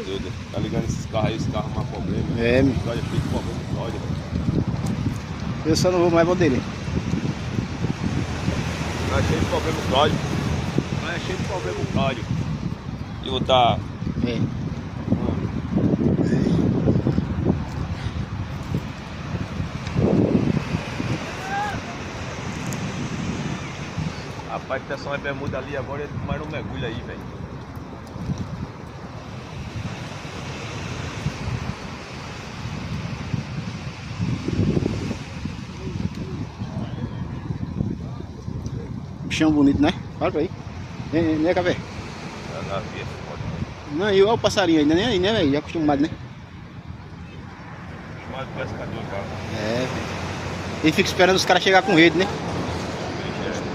doido. Tá ligando esses carros aí, esse carro é um problema. É, meu. Olha, cheio de problema com óleo. Eu só não vou mais dele. Tá cheio de problema com óleo. Tá cheio de problema com óleo. E vou tá. É. Rapaz, o pessoal é bermuda ali agora, ele mais não mergulha aí, velho. Bichão bonito, né? Olha pra aí. Né, café? Nada a ver, foda. Não, e olha o passarinho ainda, nem aí, né, velho? Já acostumado, né? Chamado de pescador, cara. É, velho. Ele fica esperando os caras chegar com rede, né? É.